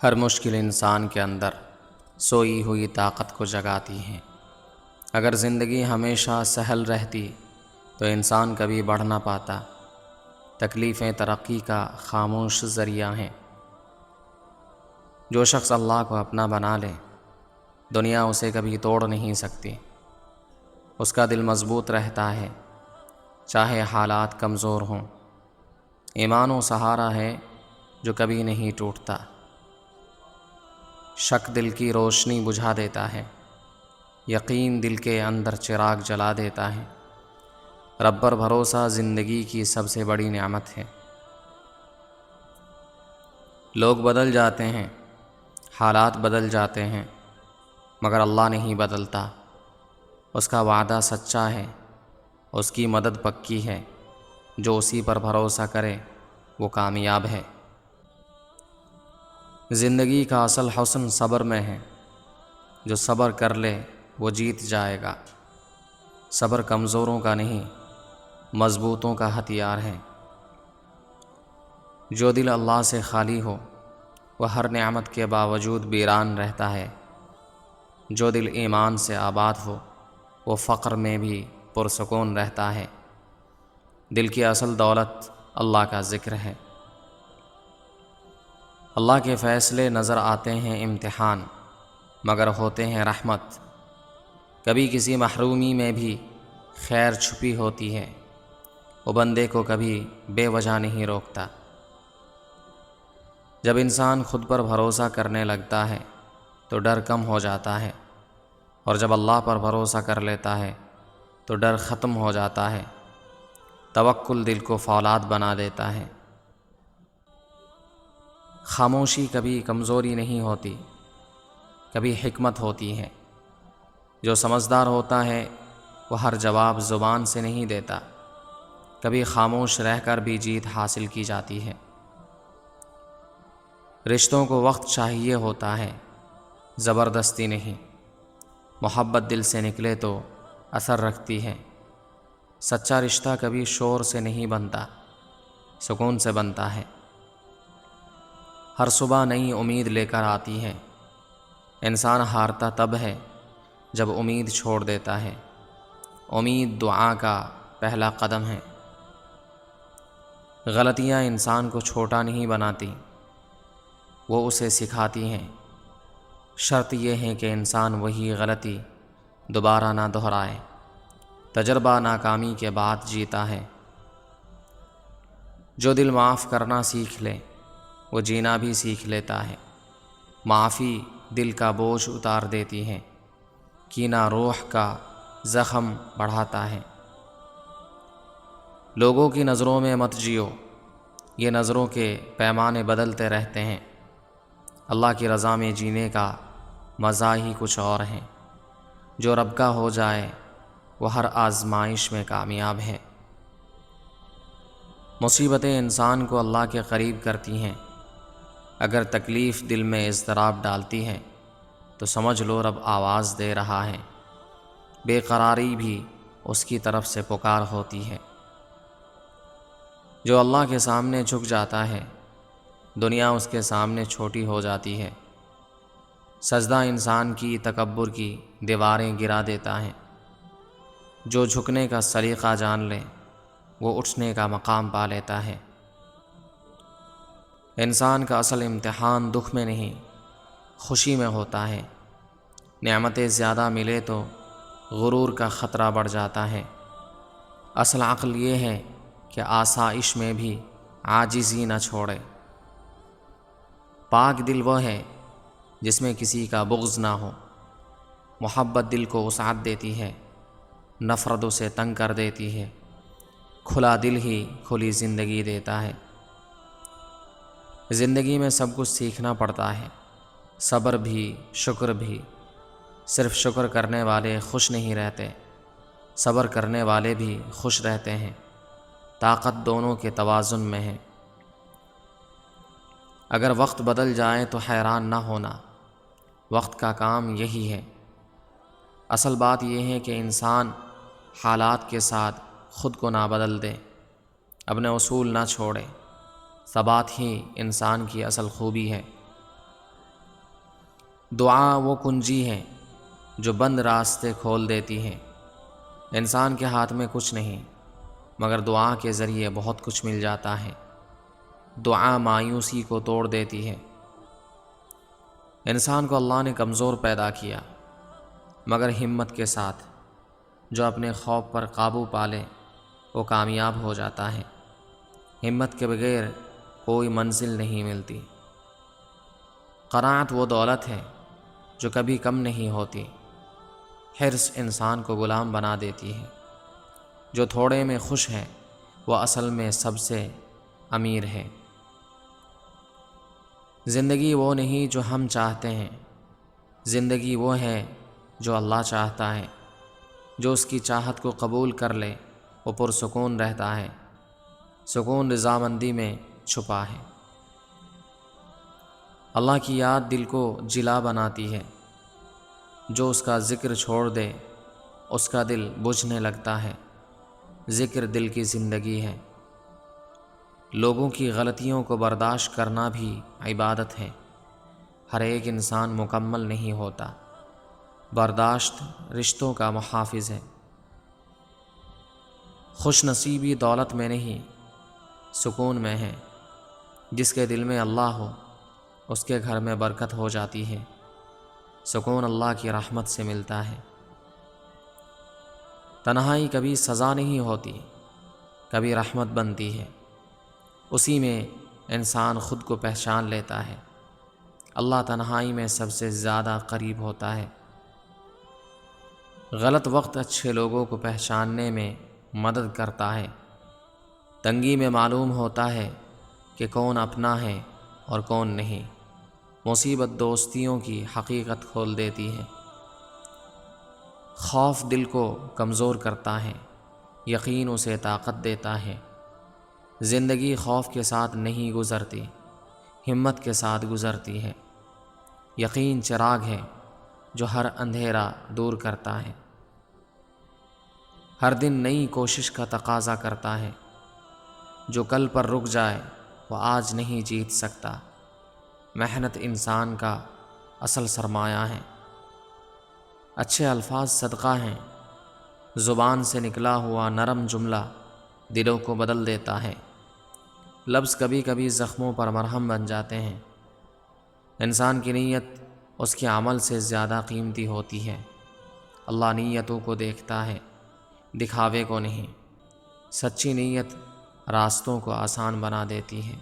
ہر مشکل انسان کے اندر سوئی ہوئی طاقت کو جگاتی ہیں۔ اگر زندگی ہمیشہ سہل رہتی تو انسان کبھی بڑھ نہ پاتا۔ تکلیفیں ترقی کا خاموش ذریعہ ہیں۔ جو شخص اللہ کو اپنا بنا لے، دنیا اسے کبھی توڑ نہیں سکتی۔ اس کا دل مضبوط رہتا ہے، چاہے حالات کمزور ہوں۔ ایمان و سہارا ہے جو کبھی نہیں ٹوٹتا۔ شک دل کی روشنی بجھا دیتا ہے، یقین دل کے اندر چراغ جلا دیتا ہے۔ رب پر بھروسہ زندگی کی سب سے بڑی نعمت ہے۔ لوگ بدل جاتے ہیں، حالات بدل جاتے ہیں، مگر اللہ نہیں بدلتا۔ اس کا وعدہ سچا ہے، اس کی مدد پکی ہے۔ جو اسی پر بھروسہ کرے وہ کامیاب ہے۔ زندگی کا اصل حسن صبر میں ہے۔ جو صبر کر لے وہ جیت جائے گا۔ صبر کمزوروں کا نہیں، مضبوطوں کا ہتھیار ہے۔ جو دل اللہ سے خالی ہو وہ ہر نعمت کے باوجود ویران رہتا ہے۔ جو دل ایمان سے آباد ہو وہ فقر میں بھی پرسکون رہتا ہے۔ دل کی اصل دولت اللہ کا ذکر ہے۔ اللہ کے فیصلے نظر آتے ہیں امتحان، مگر ہوتے ہیں رحمت۔ کبھی کسی محرومی میں بھی خیر چھپی ہوتی ہے۔ وہ بندے کو کبھی بے وجہ نہیں روکتا۔ جب انسان خود پر بھروسہ کرنے لگتا ہے تو ڈر کم ہو جاتا ہے، اور جب اللہ پر بھروسہ کر لیتا ہے تو ڈر ختم ہو جاتا ہے۔ توکل دل کو فولاد بنا دیتا ہے۔ خاموشی کبھی کمزوری نہیں ہوتی، کبھی حکمت ہوتی ہے۔ جو سمجھدار ہوتا ہے وہ ہر جواب زبان سے نہیں دیتا، کبھی خاموش رہ کر بھی جیت حاصل کی جاتی ہے۔ رشتوں کو وقت چاہیے ہوتا ہے، زبردستی نہیں۔ محبت دل سے نکلے تو اثر رکھتی ہے۔ سچا رشتہ کبھی شور سے نہیں بنتا، سکون سے بنتا ہے۔ ہر صبح نئی امید لے کر آتی ہے۔ انسان ہارتا تب ہے جب امید چھوڑ دیتا ہے۔ امید دعا کا پہلا قدم ہے۔ غلطیاں انسان کو چھوٹا نہیں بناتی، وہ اسے سکھاتی ہیں۔ شرط یہ ہے کہ انسان وہی غلطی دوبارہ نہ دہرائے۔ تجربہ ناکامی کے بعد جیتا ہے۔ جو دل معاف کرنا سیکھ لے وہ جینا بھی سیکھ لیتا ہے۔ معافی دل کا بوجھ اتار دیتی ہے، کینہ روح کا زخم بڑھاتا ہے۔ لوگوں کی نظروں میں مت جیو، یہ نظروں کے پیمانے بدلتے رہتے ہیں۔ اللہ کی رضا میں جینے کا مزہ ہی کچھ اور ہے۔ جو رب کا ہو جائے وہ ہر آزمائش میں کامیاب ہے۔ مصیبتیں انسان کو اللہ کے قریب کرتی ہیں۔ اگر تکلیف دل میں اضطراب ڈالتی ہے تو سمجھ لو رب آواز دے رہا ہے۔ بے قراری بھی اس کی طرف سے پکار ہوتی ہے۔ جو اللہ کے سامنے جھک جاتا ہے دنیا اس کے سامنے چھوٹی ہو جاتی ہے۔ سجدہ انسان کی تکبر کی دیواریں گرا دیتا ہے۔ جو جھکنے کا سلیقہ جان لے وہ اٹھنے کا مقام پا لیتا ہے۔ انسان کا اصل امتحان دکھ میں نہیں، خوشی میں ہوتا ہے۔ نعمتیں زیادہ ملے تو غرور کا خطرہ بڑھ جاتا ہے۔ اصل عقل یہ ہے کہ آسائش میں بھی عاجزی نہ چھوڑے۔ پاک دل وہ ہے جس میں کسی کا بغض نہ ہو۔ محبت دل کو وسعت دیتی ہے، نفرت اسے تنگ کر دیتی ہے۔ کھلا دل ہی کھلی زندگی دیتا ہے۔ زندگی میں سب کچھ سیکھنا پڑتا ہے، صبر بھی، شکر بھی۔ صرف شکر کرنے والے خوش نہیں رہتے، صبر کرنے والے بھی خوش رہتے ہیں۔ طاقت دونوں کے توازن میں ہے۔ اگر وقت بدل جائے تو حیران نہ ہونا، وقت کا کام یہی ہے۔ اصل بات یہ ہے کہ انسان حالات کے ساتھ خود کو نہ بدل دے، اپنے اصول نہ چھوڑے۔ ثبات ہی انسان کی اصل خوبی ہے۔ دعا وہ کنجی ہے جو بند راستے کھول دیتی ہے۔ انسان کے ہاتھ میں کچھ نہیں، مگر دعا کے ذریعے بہت کچھ مل جاتا ہے۔ دعا مایوسی کو توڑ دیتی ہے۔ انسان کو اللہ نے کمزور پیدا کیا، مگر ہمت کے ساتھ جو اپنے خوف پر قابو پالے وہ کامیاب ہو جاتا ہے۔ ہمت کے بغیر کوئی منزل نہیں ملتی۔ قناعت وہ دولت ہے جو کبھی کم نہیں ہوتی۔ حرص انسان کو غلام بنا دیتی ہے۔ جو تھوڑے میں خوش ہے وہ اصل میں سب سے امیر ہے۔ زندگی وہ نہیں جو ہم چاہتے ہیں، زندگی وہ ہے جو اللہ چاہتا ہے۔ جو اس کی چاہت کو قبول کر لے وہ پرسکون رہتا ہے۔ سکون رضامندی میں چھپا ہے۔ اللہ کی یاد دل کو جلا بناتی ہے۔ جو اس کا ذکر چھوڑ دے اس کا دل بجھنے لگتا ہے۔ ذکر دل کی زندگی ہے۔ لوگوں کی غلطیوں کو برداشت کرنا بھی عبادت ہے۔ ہر ایک انسان مکمل نہیں ہوتا۔ برداشت رشتوں کا محافظ ہے۔ خوش نصیبی دولت میں نہیں، سکون میں ہے۔ جس کے دل میں اللہ ہو اس کے گھر میں برکت ہو جاتی ہے۔ سکون اللہ کی رحمت سے ملتا ہے۔ تنہائی کبھی سزا نہیں ہوتی، کبھی رحمت بنتی ہے۔ اسی میں انسان خود کو پہچان لیتا ہے۔ اللہ تنہائی میں سب سے زیادہ قریب ہوتا ہے۔ غلط وقت اچھے لوگوں کو پہچاننے میں مدد کرتا ہے۔ تنگی میں معلوم ہوتا ہے کہ کون اپنا ہے اور کون نہیں۔ مصیبت دوستیوں کی حقیقت کھول دیتی ہے۔ خوف دل کو کمزور کرتا ہے، یقین اسے طاقت دیتا ہے۔ زندگی خوف کے ساتھ نہیں گزرتی، ہمت کے ساتھ گزرتی ہے۔ یقین چراغ ہے جو ہر اندھیرا دور کرتا ہے۔ ہر دن نئی کوشش کا تقاضا کرتا ہے۔ جو کل پر رک جائے وہ آج نہیں جیت سکتا۔ محنت انسان کا اصل سرمایہ ہے۔ اچھے الفاظ صدقہ ہیں۔ زبان سے نکلا ہوا نرم جملہ دلوں کو بدل دیتا ہے۔ لفظ کبھی کبھی زخموں پر مرہم بن جاتے ہیں۔ انسان کی نیت اس کے عمل سے زیادہ قیمتی ہوتی ہے۔ اللہ نیتوں کو دیکھتا ہے، دکھاوے کو نہیں۔ سچی نیت راستوں کو آسان بنا دیتی ہے۔